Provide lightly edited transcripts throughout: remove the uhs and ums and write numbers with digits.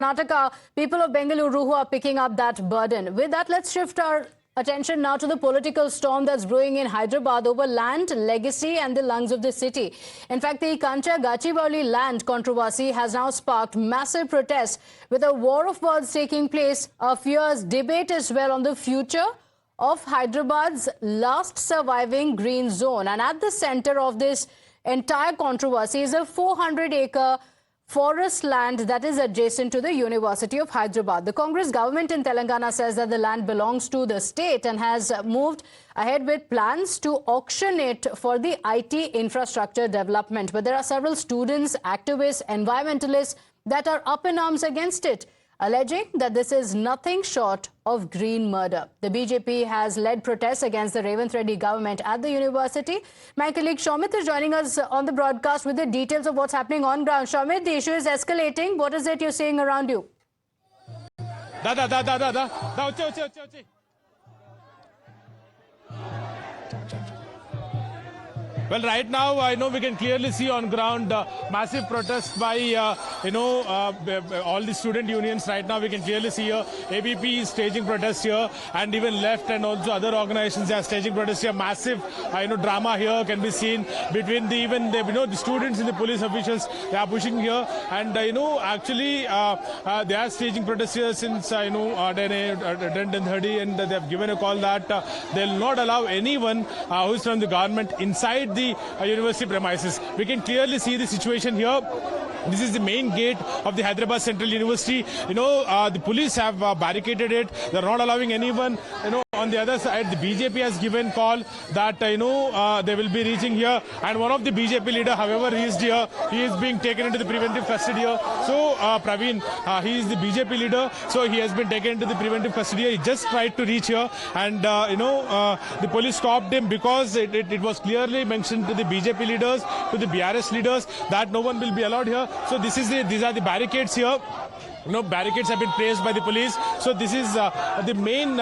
Karnataka, people of Bengaluru who are picking up that burden. With that, let's shift our attention now to the political storm that's brewing in Hyderabad over land, legacy and the lungs of the city. In fact, the Kancha Gachibowli land controversy has now sparked massive protests with a war of words taking place, a fierce debate as well on the future of Hyderabad's last surviving green zone. And at the center of this entire controversy is a 400-acre forest land that is adjacent to the University of Hyderabad. The Congress government in Telangana says that the land belongs to the state and has moved ahead with plans to auction it for the IT infrastructure development. But there are several students, activists, environmentalists that are up in arms against it, alleging that this is nothing short of green murder. The BJP has led protests against the Revanth Reddy government at the university. My colleague Shomit is joining us on the broadcast with the details of what's happening on ground. Shomit, the issue is escalating. What is it you're seeing around you? Well, right now, I know we can clearly see on ground massive protests by, all the student unions. Right now, we can clearly see here ABP is staging protests here, and even left and also other organizations are staging protests here. Massive, drama here can be seen between the students and the police officials. They are pushing here, and actually they are staging protests here since 10:30, and they have given a call that they'll not allow anyone who is from the government inside the university premises. We can clearly see the situation here. This is the main gate of the Hyderabad Central University. The police have barricaded it. They're not allowing anyone. On the other side, the BJP has given call that they will be reaching here. And one of the BJP leader, however, reached here. He is being taken into the preventive custody here. So Praveen, he is the BJP leader. So he has been taken into the preventive custody here. He just tried to reach here, and the police stopped him because it was clearly mentioned to the BJP leaders, to the BRS leaders, that no one will be allowed here. So these are the barricades here. Barricades have been placed by the police. So this is the main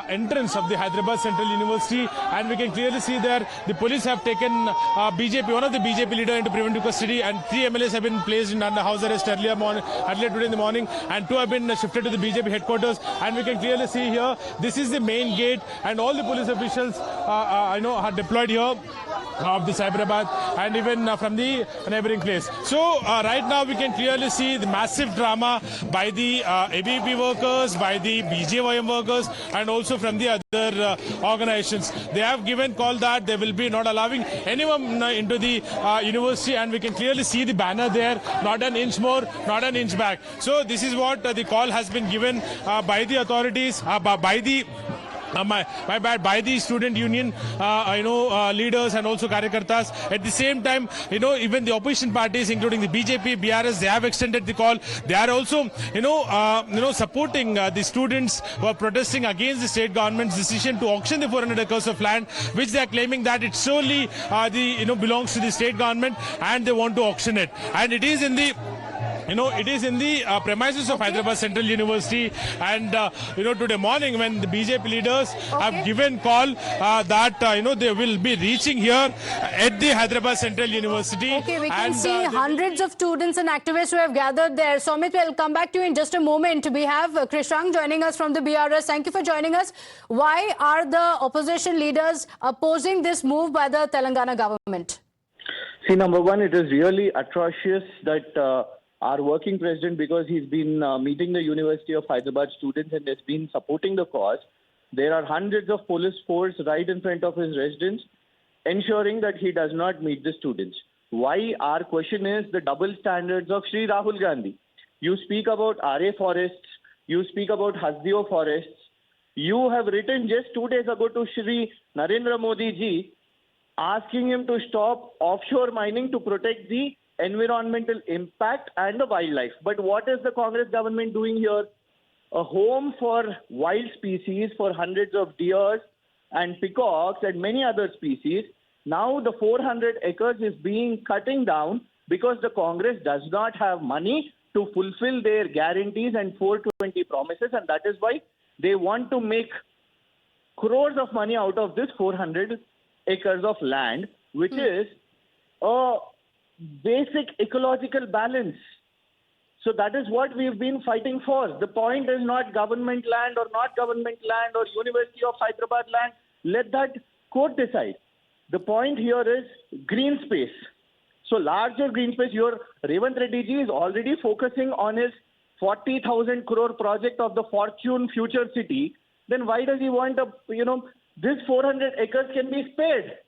entrance of the Hyderabad Central University, and we can clearly see there the police have taken one of the BJP leader into preventive custody, and 3 MLAs have been placed in under house arrest earlier today in the morning, and 2 have been shifted to the BJP headquarters. And we can clearly see here this is the main gate, and all the police officials are deployed here of the Hyderabad and even from the neighboring place. So right now we can clearly see the massive drama by the ABP workers, by the BJYM workers, and also from the other organizations. They have given call that they will be not allowing anyone into the university, and we can clearly see the banner there, not an inch more, not an inch back. So this is what the call has been given by the authorities, by the student union, leaders and also karyakartas. At the same time, even the opposition parties, including the BJP, BRS, they have extended the call. They are also, supporting the students who are protesting against the state government's decision to auction the 400 acres of land, which they are claiming that it solely belongs to the state government, and they want to auction it. And it is in the premises of Hyderabad Central University, and today morning when the BJP leaders have given call that they will be reaching here at the Hyderabad Central University. Okay, we can see hundreds of students and activists who have gathered there. Somit, we'll come back to you in just a moment. We have Krishang joining us from the BRS. Thank you for joining us. Why are the opposition leaders opposing this move by the Telangana government? See, number one, it is really atrocious that our working president, because he's been meeting the University of Hyderabad students and has been supporting the cause, there are hundreds of police force right in front of his residence, ensuring that he does not meet the students. Why? Our question is the double standards of Shri Rahul Gandhi. You speak about RA forests, you speak about Hasdeo forests. You have written just 2 days ago to Shri Narendra Modi ji, asking him to stop offshore mining to protect the environmental impact and the wildlife. But what is the Congress government doing here? A home for wild species, for hundreds of deers and peacocks and many other species. Now the 400 acres is being cutting down because the Congress does not have money to fulfill their guarantees and 420 promises, and that is why they want to make crores of money out of this 400 acres of land, which is a basic ecological balance. So that is what we've been fighting for. The point is not government land or not government land or University of Hyderabad land. Let that court decide. The point here is green space. So larger green space. Your Revant Reddy ji is already focusing on his 40,000 crore project of the Fortune Future City. Then why does he want this 400 acres can be spared?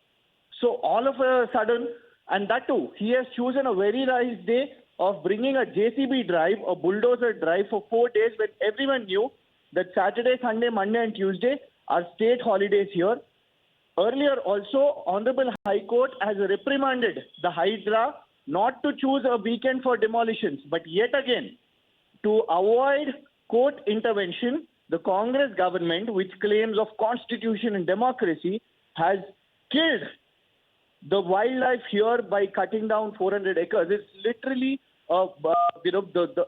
So all of a sudden, and that too, he has chosen a very nice day of bringing a JCB drive, a bulldozer drive for 4 days when everyone knew that Saturday, Sunday, Monday and Tuesday are state holidays here. Earlier also, Honorable High Court has reprimanded the Hydra not to choose a weekend for demolitions. But yet again, to avoid court intervention, the Congress government, which claims of constitution and democracy, has killed the wildlife here by cutting down 400 acres. It's literally,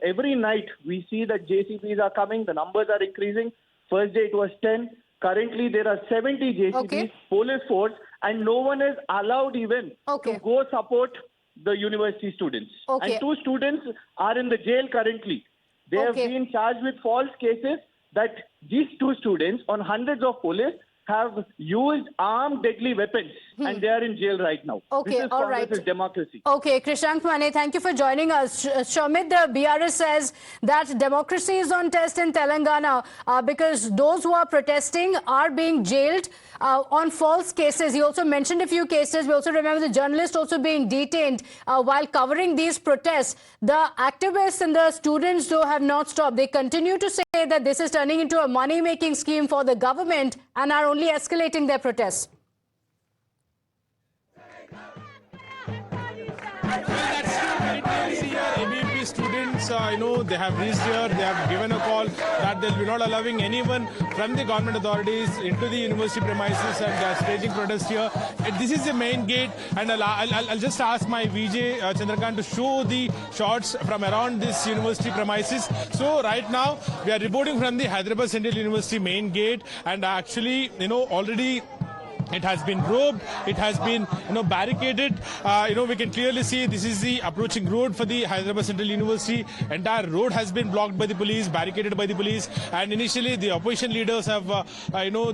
every night we see that JCBs are coming, the numbers are increasing. First day it was 10. Currently there are 70 JCBs, Okay. police force, and no one is allowed even Okay. to go support the university students. Okay. And 2 students are in the jail currently. They have Okay. been charged with false cases that these 2 students on hundreds of police have used armed deadly weapons and they are in jail right now. Okay, this is all Congress' right. democracy. Okay, Krishank Mane, thank you for joining us. Shamit, the BRS says that democracy is on test in Telangana because those who are protesting are being jailed on false cases. He also mentioned a few cases. We also remember the journalist also being detained while covering these protests. The activists and the students, though, have not stopped. They continue to say that this is turning into a money-making scheme for the government and are only escalating their protests. ABP students, they have reached here, they have given a call that they'll be not allowing anyone from the government authorities into the university premises and staging protest here. And this is the main gate, and I'll just ask my VJ Chandrakant to show the shots from around this university premises. So right now, we are reporting from the Hyderabad Central University main gate, and actually, already it has been roped, it has been barricaded. We can clearly see this is the approaching road for the Hyderabad Central University. Entire road has been blocked by the police, barricaded by the police. And initially the opposition leaders have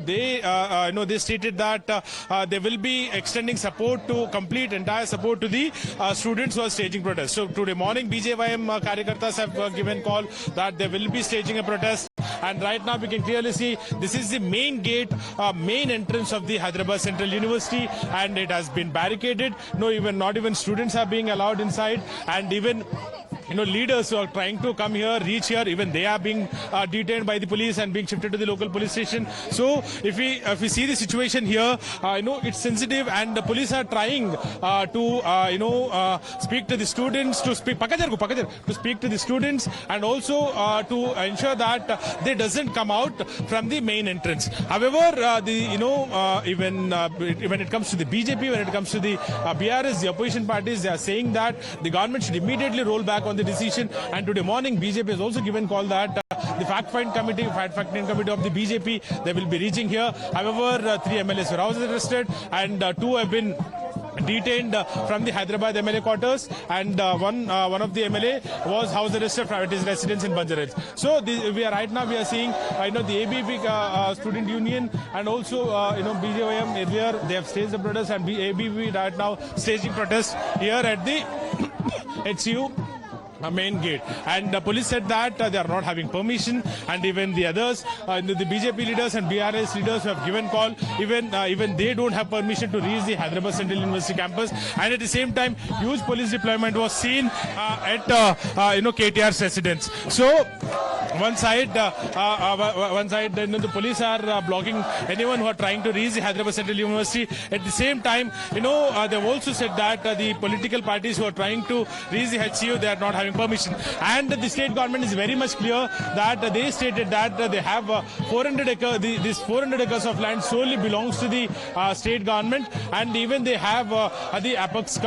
they stated that they will be extending support to entire support to the students who are staging protests. So today morning BJYM Karyakartas have given call that they will be staging a protest. And right now we can clearly see this is the main gate, main entrance of the Hyderabad Central University, and it has been barricaded. Not even students are being allowed inside, and even leaders who are trying to come here, reach here, even they are being detained by the police and being shifted to the local police station. So if we see the situation here, it's sensitive, and the police are trying to speak to the students, to speak to the students, and also to ensure that they doesn't come out from the main entrance. However, even when it comes to the BJP, when it comes to the BRS, the opposition parties, they are saying that the government should immediately roll back on the decision. And today morning BJP has also given call that the fact-finding committee of the BJP, they will be reaching here. However, 3 MLAs were also arrested, and 2 have been detained from the Hyderabad MLA quarters, and one of the MLA was house arrested from his residence in Banjaraj. So we are seeing the ABP student union and also BJYM earlier they have staged the protest, and ABP right now staging protest here at the HCU main gate. And the police said that they are not having permission, and even the others, the BJP leaders and BRS leaders who have given call, even they don't have permission to reach the Hyderabad Central University campus. And at the same time, huge police deployment was seen at KTR's residence. So one side the police are blocking anyone who are trying to reach the Hyderabad Central University. At the same time, they've also said that the political parties who are trying to reach the HCU, they are not having permission. And the state government is very much clear that they stated that they have 400 acres. This 400 acres of land solely belongs to the state government, and even they have the apex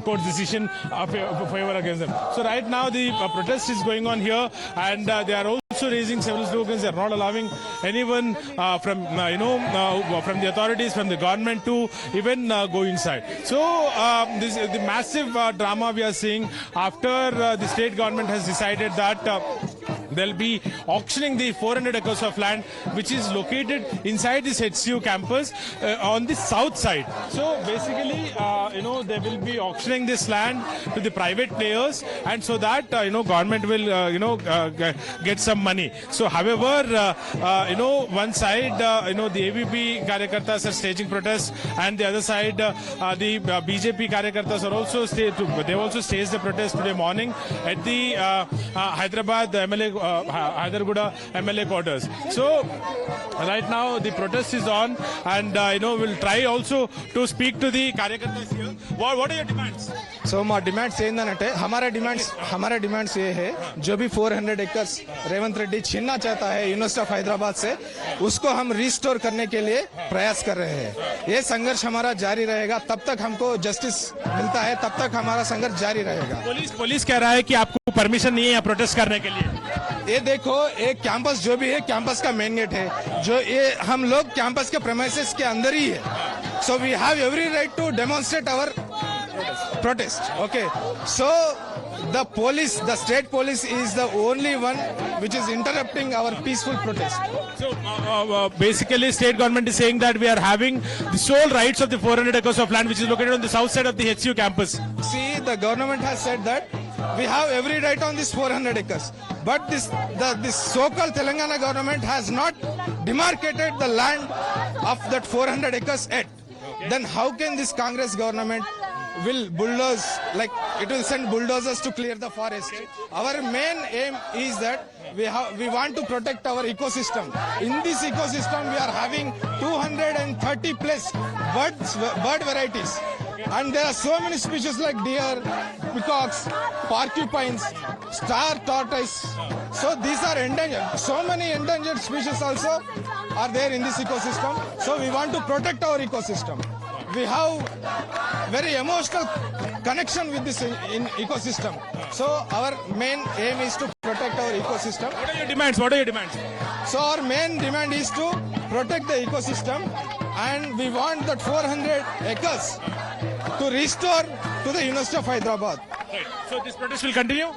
court decision favor against them. So right now the protest is going on here, and they are also also raising several slogans. They are not allowing anyone from from the authorities, from the government to even go inside. So this is the massive drama we are seeing after the state government has decided that they'll be auctioning the 400 acres of land which is located inside this HCU campus on the south side. So basically, they will be auctioning this land to the private players, and so that government will get some money. So however, one side the AVP karyakartas are staging protests, and the other side the BJP karyakartas are also they also staged the protest today morning at the Hyderabad MLA Hyderabad MLA quarters. So right now the protest is on, and we'll try also to speak to the karyakartas here. What are your demands? So my demands ఏందనంటే हमारा demands ये है, जो भी 400 acres Revanth Reddy छीनना चाहता है university of Hyderabad से, उसको हम रिस्टोर करने के लिए प्रयास कर रहे हैं. ये संघर्ष हमारा जारी रहेगा. तब तक हमको जस्टिस मिलता है, तब तक हमारा संघर्ष जारी रहेगा. पुलिस कह रहा है कि आपको परमिशन नहीं है यहाँ प्रोटेस्ट करने के लिए. ये देखो, एक कैंपस जो भी है कैंपस का मेन गेट है, जो ये हम लोग कैंपस के प्रेमाइसेस के अंदर ही है. So we have every right to demonstrate our protest. Okay, so the state police is the only one which is interrupting our peaceful protest. So basically state government is saying that we are having the sole rights of the 400 acres of land which is located on the south side of the HCU campus. See, the government has said that we have every right on this 400 acres, but this so-called Telangana government has not demarcated the land of that 400 acres yet. Then how can this Congress government will bulldoze, like it will send bulldozers to clear the forest? Our main aim is that we want to protect our ecosystem. In this ecosystem we are having 230 plus bird varieties, and there are so many species like deer, peacocks, porcupines, star tortoise. So these are endangered. So many endangered species also are there in this ecosystem. So we want to protect our ecosystem. We have very emotional connection with this ecosystem. So our main aim is to protect our ecosystem. What are your demands? So our main demand is to protect the ecosystem, and we want that 400 acres to restore to the University of Hyderabad. Right. So this protest will continue?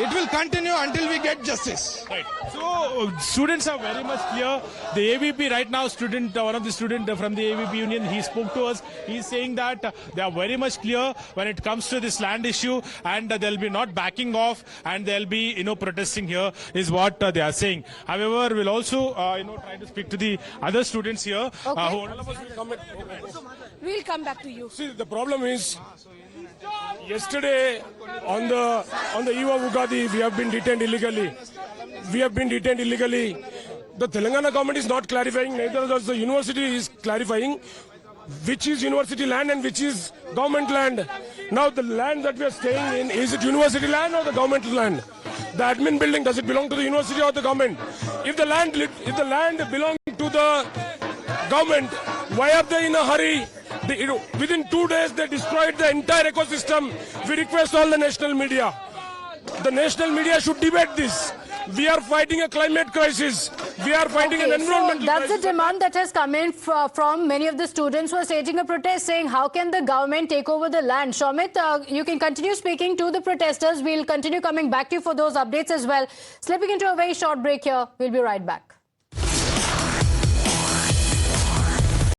It will continue until we get justice. Right. So students are very much clear. The AVP right now, one of the students from the AVP union, he spoke to us. He's saying that they are very much clear when it comes to this land issue, and they'll be not backing off, and they'll be protesting here is what they are saying. However, we'll also try to speak to the other students here. Okay. We'll come back to you. See, the problem is, yesterday on the eve of Ugadi, we have been detained illegally. The Telangana government is not clarifying, neither does the university is clarifying which is university land and which is government land. Now the land that we are staying in, is it university land or the government land? The admin building, does it belong to the university or the government? If the land belongs to the government, why are they in a hurry? Within 2 days they destroyed the entire ecosystem. We request all the national media. The national media should debate this. We are fighting a climate crisis. We are fighting an environmental crisis. That's the demand that has come in from many of the students who are staging a protest, saying how can the government take over the land? Shomit, you can continue speaking to the protesters. We'll continue coming back to you for those updates as well. Slipping into a very short break here. We'll be right back.